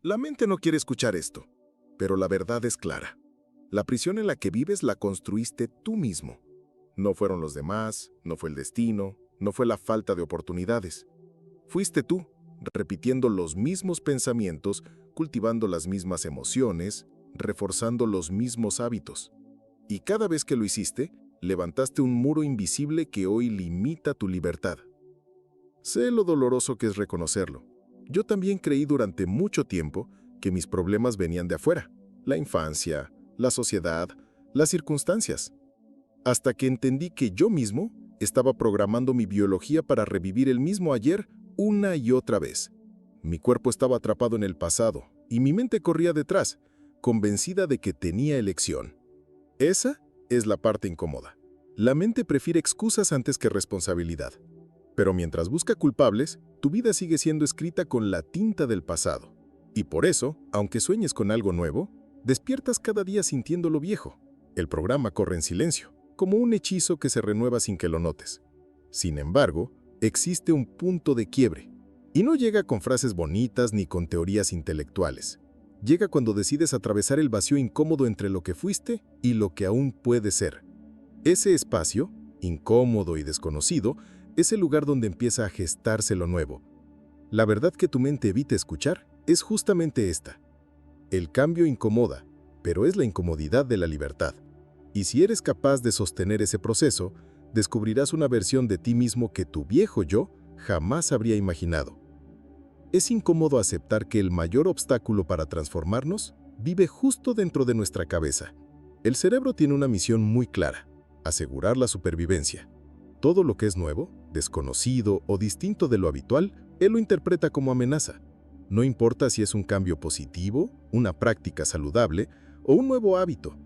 La mente no quiere escuchar esto, pero la verdad es clara. La prisión en la que vives la construiste tú mismo. No fueron los demás, no fue el destino, no fue la falta de oportunidades. Fuiste tú, repitiendo los mismos pensamientos, cultivando las mismas emociones, reforzando los mismos hábitos. Y cada vez que lo hiciste, levantaste un muro invisible que hoy limita tu libertad. Sé lo doloroso que es reconocerlo. Yo también creí durante mucho tiempo que mis problemas venían de afuera, la infancia, la sociedad, las circunstancias. Hasta que entendí que yo mismo estaba programando mi biología para revivir el mismo ayer una y otra vez. Mi cuerpo estaba atrapado en el pasado y mi mente corría detrás, convencida de que tenía elección. Esa es la parte incómoda. La mente prefiere excusas antes que responsabilidad. Pero mientras busca culpables, tu vida sigue siendo escrita con la tinta del pasado. Y por eso, aunque sueñes con algo nuevo, despiertas cada día sintiendo lo viejo. El programa corre en silencio, como un hechizo que se renueva sin que lo notes. Sin embargo, existe un punto de quiebre. Y no llega con frases bonitas ni con teorías intelectuales. Llega cuando decides atravesar el vacío incómodo entre lo que fuiste y lo que aún puede ser. Ese espacio, incómodo y desconocido, es el lugar donde empieza a gestarse lo nuevo. La verdad que tu mente evita escuchar es justamente esta. El cambio incomoda, pero es la incomodidad de la libertad. Y si eres capaz de sostener ese proceso, descubrirás una versión de ti mismo que tu viejo yo jamás habría imaginado. Es incómodo aceptar que el mayor obstáculo para transformarnos vive justo dentro de nuestra cabeza. El cerebro tiene una misión muy clara: asegurar la supervivencia. Todo lo que es nuevo, desconocido o distinto de lo habitual, él lo interpreta como amenaza. No importa si es un cambio positivo, una práctica saludable o un nuevo hábito.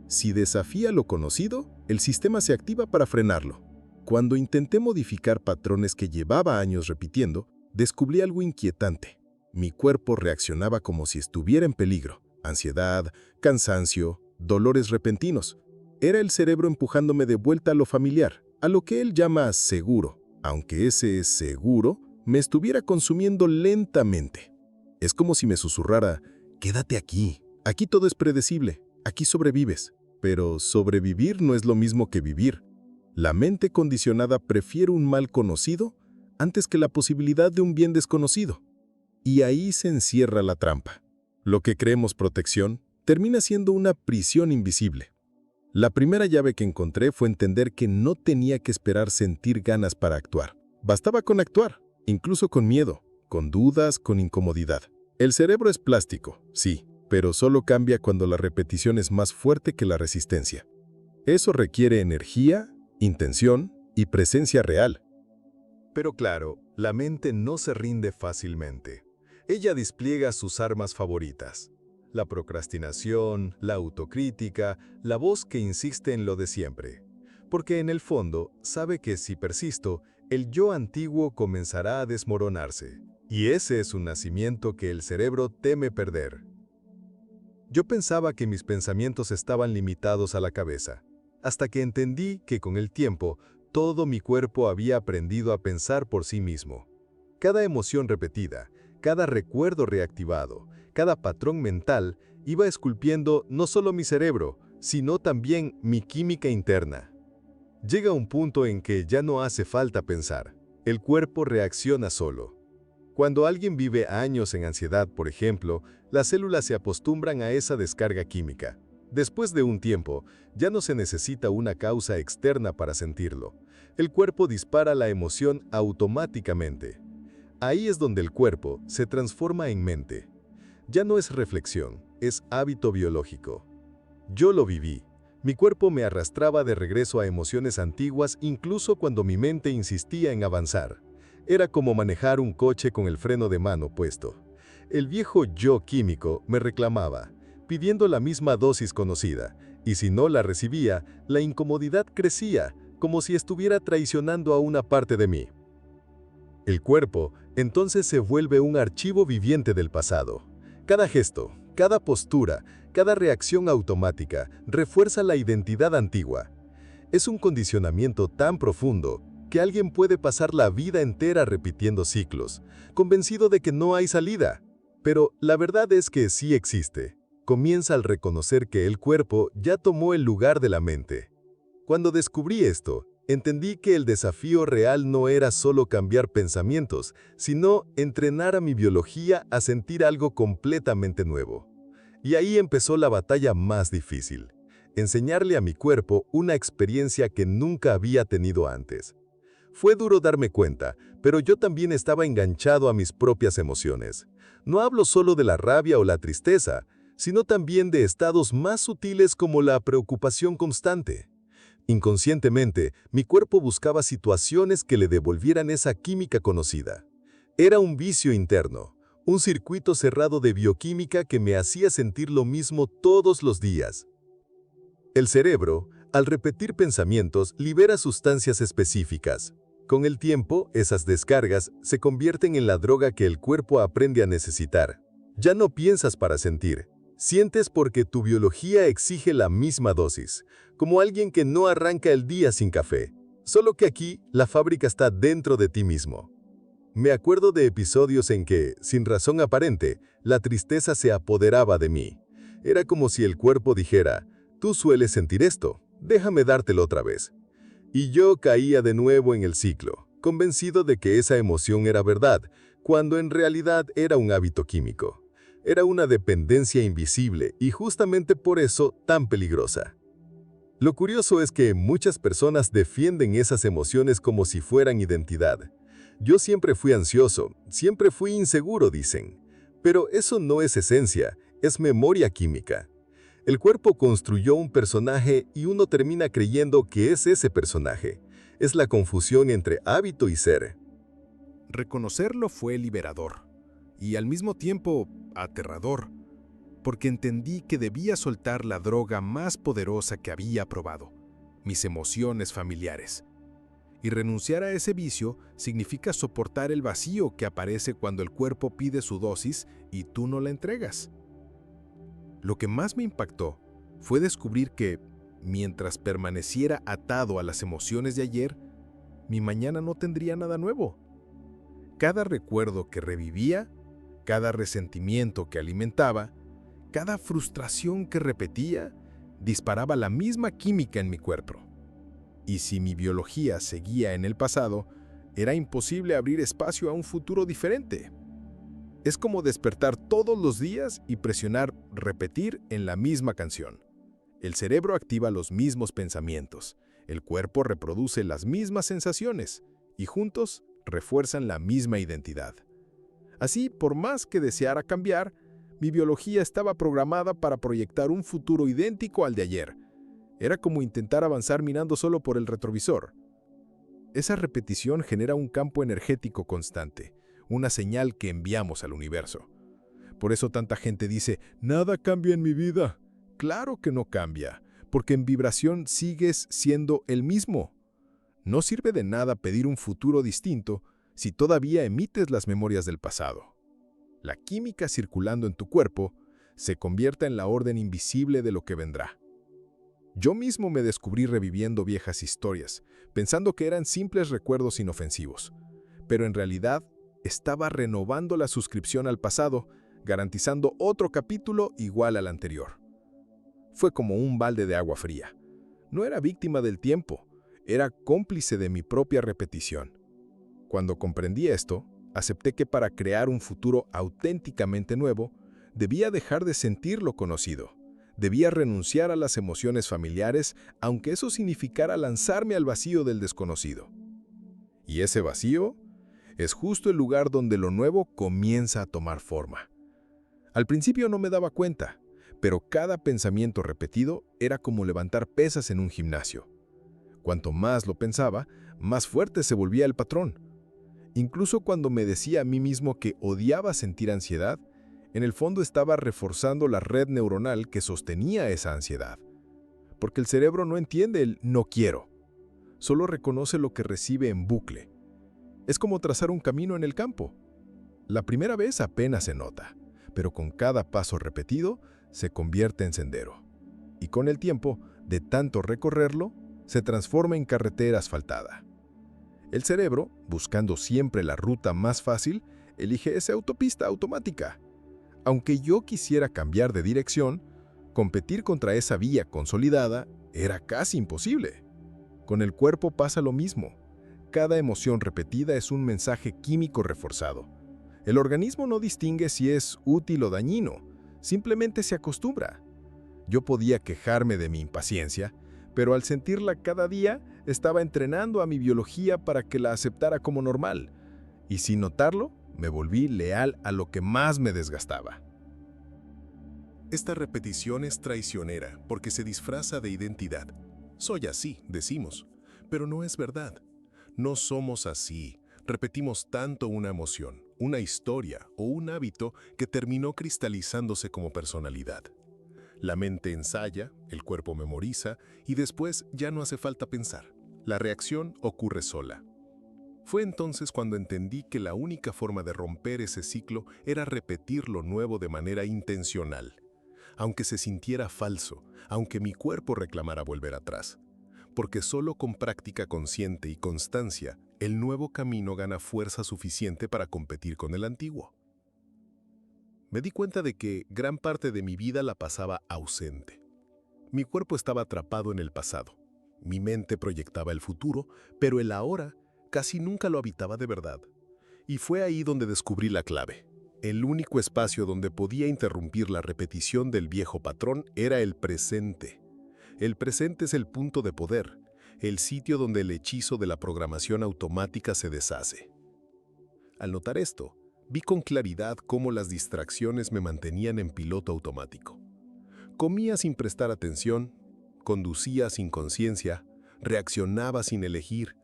Si desafía lo conocido, el sistema se activa para frenarlo. Cuando intenté modificar patrones que llevaba años repitiendo, descubrí algo inquietante. Mi cuerpo reaccionaba como si estuviera en peligro. Ansiedad, cansancio, dolores repentinos. Era el cerebro empujándome de vuelta a lo familiar, a lo que él llama seguro, aunque ese seguro me estuviera consumiendo lentamente. Es como si me susurrara: quédate aquí, aquí todo es predecible, aquí sobrevives. Pero sobrevivir no es lo mismo que vivir. La mente condicionada prefiere un mal conocido antes que la posibilidad de un bien desconocido. Y ahí se encierra la trampa. Lo que creemos protección termina siendo una prisión invisible. La primera llave que encontré fue entender que no tenía que esperar sentir ganas para actuar. Bastaba con actuar, incluso con miedo, con dudas, con incomodidad. El cerebro es plástico, sí, pero solo cambia cuando la repetición es más fuerte que la resistencia. Eso requiere energía, intención y presencia real. Pero claro, la mente no se rinde fácilmente. Ella despliega sus armas favoritas: la procrastinación, la autocrítica, la voz que insiste en lo de siempre. Porque en el fondo sabe que si persisto, el yo antiguo comenzará a desmoronarse. Y ese es un nacimiento que el cerebro teme perder. Yo pensaba que mis pensamientos estaban limitados a la cabeza, hasta que entendí que con el tiempo todo mi cuerpo había aprendido a pensar por sí mismo. Cada emoción repetida, cada recuerdo reactivado, cada patrón mental iba esculpiendo no solo mi cerebro, sino también mi química interna. Llega un punto en que ya no hace falta pensar, el cuerpo reacciona solo. Cuando alguien vive años en ansiedad, por ejemplo, las células se acostumbran a esa descarga química. Después de un tiempo, ya no se necesita una causa externa para sentirlo. El cuerpo dispara la emoción automáticamente. Ahí es donde el cuerpo se transforma en mente. Ya no es reflexión, es hábito biológico. Yo lo viví. Mi cuerpo me arrastraba de regreso a emociones antiguas incluso cuando mi mente insistía en avanzar. Era como manejar un coche con el freno de mano puesto. El viejo yo químico me reclamaba, pidiendo la misma dosis conocida, y si no la recibía, la incomodidad crecía, como si estuviera traicionando a una parte de mí. El cuerpo entonces se vuelve un archivo viviente del pasado. Cada gesto, cada postura, cada reacción automática refuerza la identidad antigua. Es un condicionamiento tan profundo que alguien puede pasar la vida entera repitiendo ciclos, convencido de que no hay salida. Pero la verdad es que sí existe. Comienza al reconocer que el cuerpo ya tomó el lugar de la mente. Cuando descubrí esto, entendí que el desafío real no era solo cambiar pensamientos, sino entrenar a mi biología a sentir algo completamente nuevo. Y ahí empezó la batalla más difícil: enseñarle a mi cuerpo una experiencia que nunca había tenido antes. Fue duro darme cuenta, pero yo también estaba enganchado a mis propias emociones. No hablo solo de la rabia o la tristeza, sino también de estados más sutiles como la preocupación constante. Inconscientemente, mi cuerpo buscaba situaciones que le devolvieran esa química conocida. Era un vicio interno, un circuito cerrado de bioquímica que me hacía sentir lo mismo todos los días. El cerebro, al repetir pensamientos, libera sustancias específicas. Con el tiempo, esas descargas se convierten en la droga que el cuerpo aprende a necesitar. Ya no piensas para sentir. Sientes porque tu biología exige la misma dosis, como alguien que no arranca el día sin café. Solo que aquí, la fábrica está dentro de ti mismo. Me acuerdo de episodios en que, sin razón aparente, la tristeza se apoderaba de mí. Era como si el cuerpo dijera: «Tú sueles sentir esto, déjame dártelo otra vez». Y yo caía de nuevo en el ciclo, convencido de que esa emoción era verdad, cuando en realidad era un hábito químico. Era una dependencia invisible y justamente por eso tan peligrosa. Lo curioso es que muchas personas defienden esas emociones como si fueran identidad. Yo siempre fui ansioso, siempre fui inseguro, dicen. Pero eso no es esencia, es memoria química. El cuerpo construyó un personaje y uno termina creyendo que es ese personaje. Es la confusión entre hábito y ser. Reconocerlo fue liberador y al mismo tiempo aterrador, porque entendí que debía soltar la droga más poderosa que había probado, mis emociones familiares. Y renunciar a ese vicio significa soportar el vacío que aparece cuando el cuerpo pide su dosis y tú no la entregas. Lo que más me impactó fue descubrir que, mientras permaneciera atado a las emociones de ayer, mi mañana no tendría nada nuevo. Cada recuerdo que revivía, cada resentimiento que alimentaba, cada frustración que repetía, disparaba la misma química en mi cuerpo. Y si mi biología seguía en el pasado, era imposible abrir espacio a un futuro diferente. Es como despertar todos los días y presionar repetir en la misma canción. El cerebro activa los mismos pensamientos, el cuerpo reproduce las mismas sensaciones y juntos refuerzan la misma identidad. Así, por más que deseara cambiar, mi biología estaba programada para proyectar un futuro idéntico al de ayer. Era como intentar avanzar mirando solo por el retrovisor. Esa repetición genera un campo energético constante, una señal que enviamos al universo. Por eso tanta gente dice: «Nada cambia en mi vida». Claro que no cambia, porque en vibración sigues siendo el mismo. No sirve de nada pedir un futuro distinto si todavía emites las memorias del pasado. La química circulando en tu cuerpo se convierte en la orden invisible de lo que vendrá. Yo mismo me descubrí reviviendo viejas historias, pensando que eran simples recuerdos inofensivos, pero en realidad estaba renovando la suscripción al pasado, garantizando otro capítulo igual al anterior. Fue como un balde de agua fría. No era víctima del tiempo, era cómplice de mi propia repetición. Cuando comprendí esto, acepté que para crear un futuro auténticamente nuevo, debía dejar de sentir lo conocido. Debía renunciar a las emociones familiares, aunque eso significara lanzarme al vacío del desconocido. Y ese vacío es justo el lugar donde lo nuevo comienza a tomar forma. Al principio no me daba cuenta, pero cada pensamiento repetido era como levantar pesas en un gimnasio. Cuanto más lo pensaba, más fuerte se volvía el patrón. Incluso cuando me decía a mí mismo que odiaba sentir ansiedad, en el fondo estaba reforzando la red neuronal que sostenía esa ansiedad. Porque el cerebro no entiende el «no quiero», solo reconoce lo que recibe en bucle. Es como trazar un camino en el campo. La primera vez apenas se nota, pero con cada paso repetido se convierte en sendero. Y con el tiempo, de tanto recorrerlo, se transforma en carretera asfaltada. El cerebro, buscando siempre la ruta más fácil, elige esa autopista automática. Aunque yo quisiera cambiar de dirección, competir contra esa vía consolidada era casi imposible. Con el cuerpo pasa lo mismo. Cada emoción repetida es un mensaje químico reforzado. El organismo no distingue si es útil o dañino, simplemente se acostumbra. Yo podía quejarme de mi impaciencia, pero al sentirla cada día estaba entrenando a mi biología para que la aceptara como normal, y sin notarlo, me volví leal a lo que más me desgastaba. Esta repetición es traicionera porque se disfraza de identidad. Soy así, decimos, pero no es verdad. No somos así. Repetimos tanto una emoción, una historia o un hábito que terminó cristalizándose como personalidad. La mente ensaya, el cuerpo memoriza y después ya no hace falta pensar. La reacción ocurre sola. Fue entonces cuando entendí que la única forma de romper ese ciclo era repetir lo nuevo de manera intencional. Aunque se sintiera falso, aunque mi cuerpo reclamara volver atrás. Porque solo con práctica consciente y constancia, el nuevo camino gana fuerza suficiente para competir con el antiguo. Me di cuenta de que gran parte de mi vida la pasaba ausente. Mi cuerpo estaba atrapado en el pasado. Mi mente proyectaba el futuro, pero el ahora casi nunca lo habitaba de verdad. Y fue ahí donde descubrí la clave. El único espacio donde podía interrumpir la repetición del viejo patrón era el presente. El presente es el punto de poder, el sitio donde el hechizo de la programación automática se deshace. Al notar esto, vi con claridad cómo las distracciones me mantenían en piloto automático. Comía sin prestar atención, conducía sin conciencia, reaccionaba sin elegir,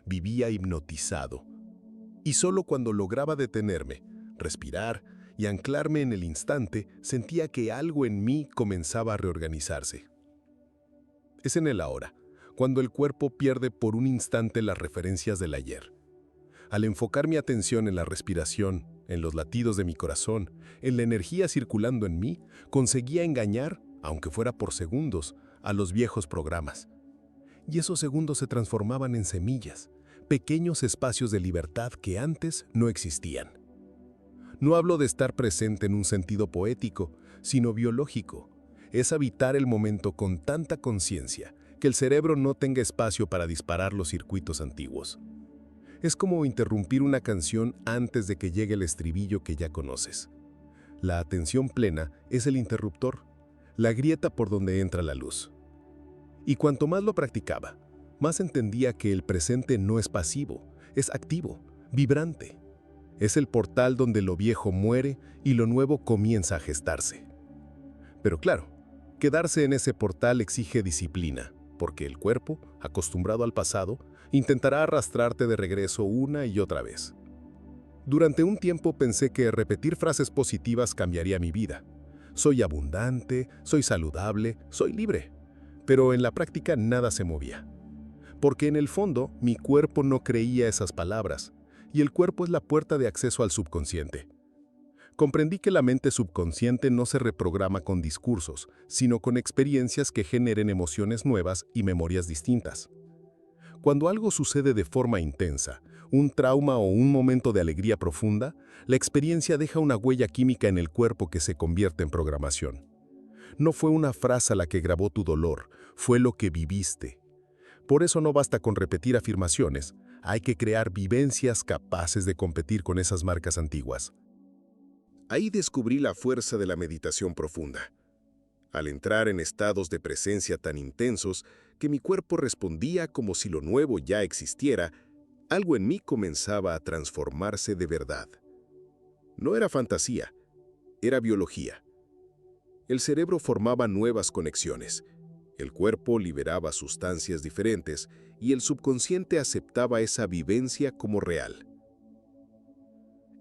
vivía hipnotizado. Y solo cuando lograba detenerme, respirar y anclarme en el instante, sentía que algo en mí comenzaba a reorganizarse. Es en el ahora, cuando el cuerpo pierde por un instante las referencias del ayer. Al enfocar mi atención en la respiración, en los latidos de mi corazón, en la energía circulando en mí, conseguía engañar, aunque fuera por segundos, a los viejos programas. Y esos segundos se transformaban en semillas, pequeños espacios de libertad que antes no existían. No hablo de estar presente en un sentido poético, sino biológico. Es habitar el momento con tanta conciencia que el cerebro no tenga espacio para disparar los circuitos antiguos. Es como interrumpir una canción antes de que llegue el estribillo que ya conoces. La atención plena es el interruptor, la grieta por donde entra la luz. Y cuanto más lo practicaba, más entendía que el presente no es pasivo, es activo, vibrante. Es el portal donde lo viejo muere y lo nuevo comienza a gestarse. Pero claro, quedarse en ese portal exige disciplina, porque el cuerpo, acostumbrado al pasado, intentará arrastrarte de regreso una y otra vez. Durante un tiempo pensé que repetir frases positivas cambiaría mi vida. Soy abundante, soy saludable, soy libre. Pero en la práctica nada se movía. Porque en el fondo mi cuerpo no creía esas palabras, y el cuerpo es la puerta de acceso al subconsciente. Comprendí que la mente subconsciente no se reprograma con discursos, sino con experiencias que generen emociones nuevas y memorias distintas. Cuando algo sucede de forma intensa, un trauma o un momento de alegría profunda, la experiencia deja una huella química en el cuerpo que se convierte en programación. No fue una frase la que grabó tu dolor, fue lo que viviste. Por eso no basta con repetir afirmaciones, hay que crear vivencias capaces de competir con esas marcas antiguas. Ahí descubrí la fuerza de la meditación profunda. Al entrar en estados de presencia tan intensos que mi cuerpo respondía como si lo nuevo ya existiera, algo en mí comenzaba a transformarse de verdad. No era fantasía, era biología. El cerebro formaba nuevas conexiones, el cuerpo liberaba sustancias diferentes y el subconsciente aceptaba esa vivencia como real.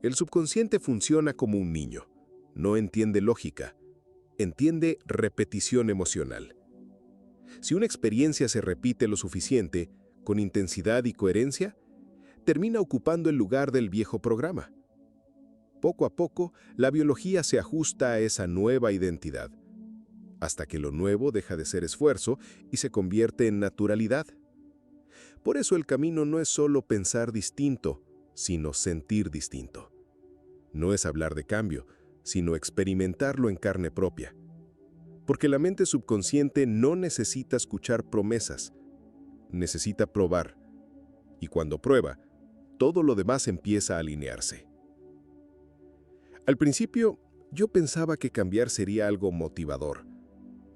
El subconsciente funciona como un niño, no entiende lógica, entiende repetición emocional. Si una experiencia se repite lo suficiente, con intensidad y coherencia, termina ocupando el lugar del viejo programa. Poco a poco, la biología se ajusta a esa nueva identidad, hasta que lo nuevo deja de ser esfuerzo y se convierte en naturalidad. Por eso el camino no es solo pensar distinto, sino sentir distinto. No es hablar de cambio, sino experimentarlo en carne propia. Porque la mente subconsciente no necesita escuchar promesas, necesita probar. Y cuando prueba, todo lo demás empieza a alinearse. Al principio, yo pensaba que cambiar sería algo motivador,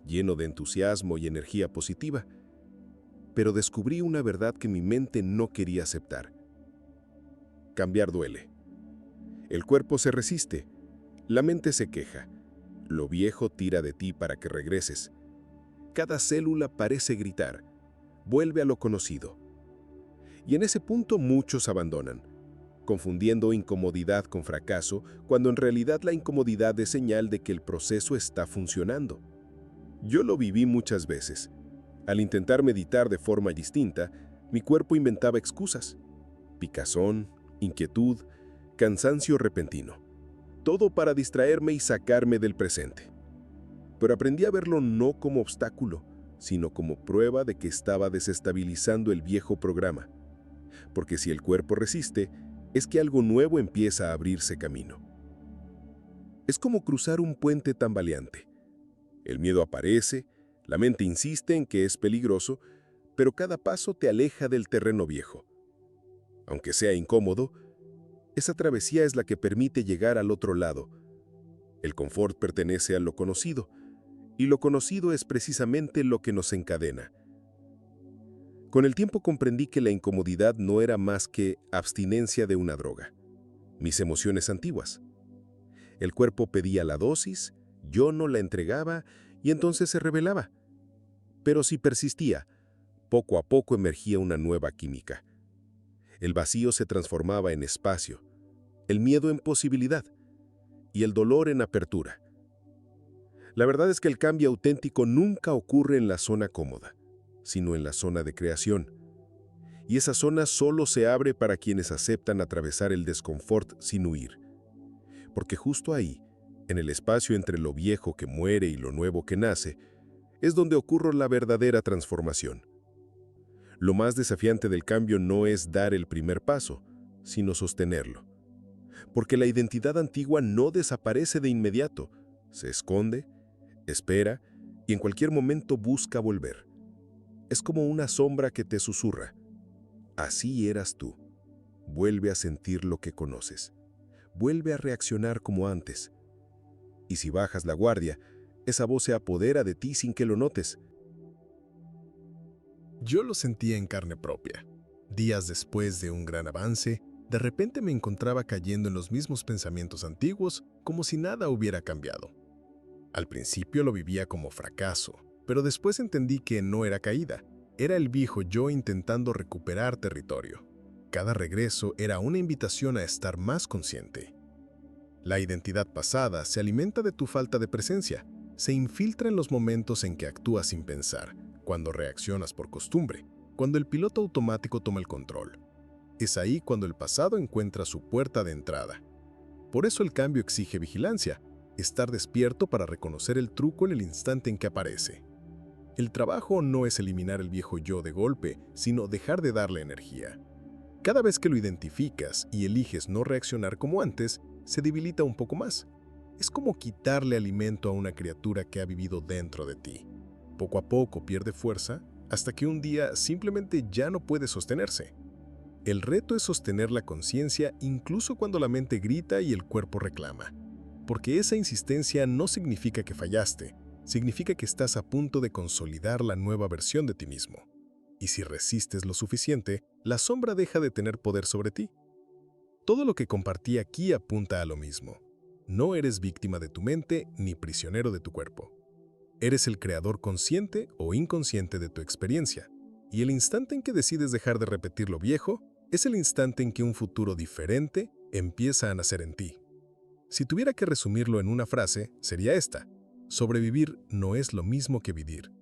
lleno de entusiasmo y energía positiva, pero descubrí una verdad que mi mente no quería aceptar. Cambiar duele. El cuerpo se resiste, la mente se queja, lo viejo tira de ti para que regreses. Cada célula parece gritar, vuelve a lo conocido. Y en ese punto muchos abandonan, confundiendo incomodidad con fracaso, cuando en realidad la incomodidad es señal de que el proceso está funcionando. Yo lo viví muchas veces. Al intentar meditar de forma distinta, mi cuerpo inventaba excusas. Picazón, inquietud, cansancio repentino. Todo para distraerme y sacarme del presente. Pero aprendí a verlo no como obstáculo, sino como prueba de que estaba desestabilizando el viejo programa. Porque si el cuerpo resiste, es que algo nuevo empieza a abrirse camino. Es como cruzar un puente tambaleante. El miedo aparece, la mente insiste en que es peligroso, pero cada paso te aleja del terreno viejo. Aunque sea incómodo, esa travesía es la que permite llegar al otro lado. El confort pertenece a lo conocido, y lo conocido es precisamente lo que nos encadena. Con el tiempo comprendí que la incomodidad no era más que abstinencia de una droga. Mis emociones antiguas. El cuerpo pedía la dosis, yo no la entregaba y entonces se rebelaba. Pero si persistía, poco a poco emergía una nueva química. El vacío se transformaba en espacio, el miedo en posibilidad y el dolor en apertura. La verdad es que el cambio auténtico nunca ocurre en la zona cómoda, sino en la zona de creación. Y esa zona solo se abre para quienes aceptan atravesar el desconfort sin huir. Porque justo ahí, en el espacio entre lo viejo que muere y lo nuevo que nace, es donde ocurre la verdadera transformación. Lo más desafiante del cambio no es dar el primer paso, sino sostenerlo. Porque la identidad antigua no desaparece de inmediato, se esconde, espera y en cualquier momento busca volver. Es como una sombra que te susurra. Así eras tú. Vuelve a sentir lo que conoces. Vuelve a reaccionar como antes. Y si bajas la guardia, esa voz se apodera de ti sin que lo notes. Yo lo sentía en carne propia. Días después de un gran avance, de repente me encontraba cayendo en los mismos pensamientos antiguos como si nada hubiera cambiado. Al principio lo vivía como fracaso, pero después entendí que no era caída, era el viejo yo intentando recuperar territorio. Cada regreso era una invitación a estar más consciente. La identidad pasada se alimenta de tu falta de presencia, se infiltra en los momentos en que actúas sin pensar, cuando reaccionas por costumbre, cuando el piloto automático toma el control. Es ahí cuando el pasado encuentra su puerta de entrada. Por eso el cambio exige vigilancia, estar despierto para reconocer el truco en el instante en que aparece. El trabajo no es eliminar el viejo yo de golpe, sino dejar de darle energía. Cada vez que lo identificas y eliges no reaccionar como antes, se debilita un poco más. Es como quitarle alimento a una criatura que ha vivido dentro de ti. Poco a poco pierde fuerza hasta que un día simplemente ya no puede sostenerse. El reto es sostener la conciencia incluso cuando la mente grita y el cuerpo reclama. Porque esa insistencia no significa que fallaste, significa que estás a punto de consolidar la nueva versión de ti mismo. Y si resistes lo suficiente, la sombra deja de tener poder sobre ti. Todo lo que compartí aquí apunta a lo mismo. No eres víctima de tu mente ni prisionero de tu cuerpo. Eres el creador consciente o inconsciente de tu experiencia. Y el instante en que decides dejar de repetir lo viejo, es el instante en que un futuro diferente empieza a nacer en ti. Si tuviera que resumirlo en una frase, sería esta: sobrevivir no es lo mismo que vivir.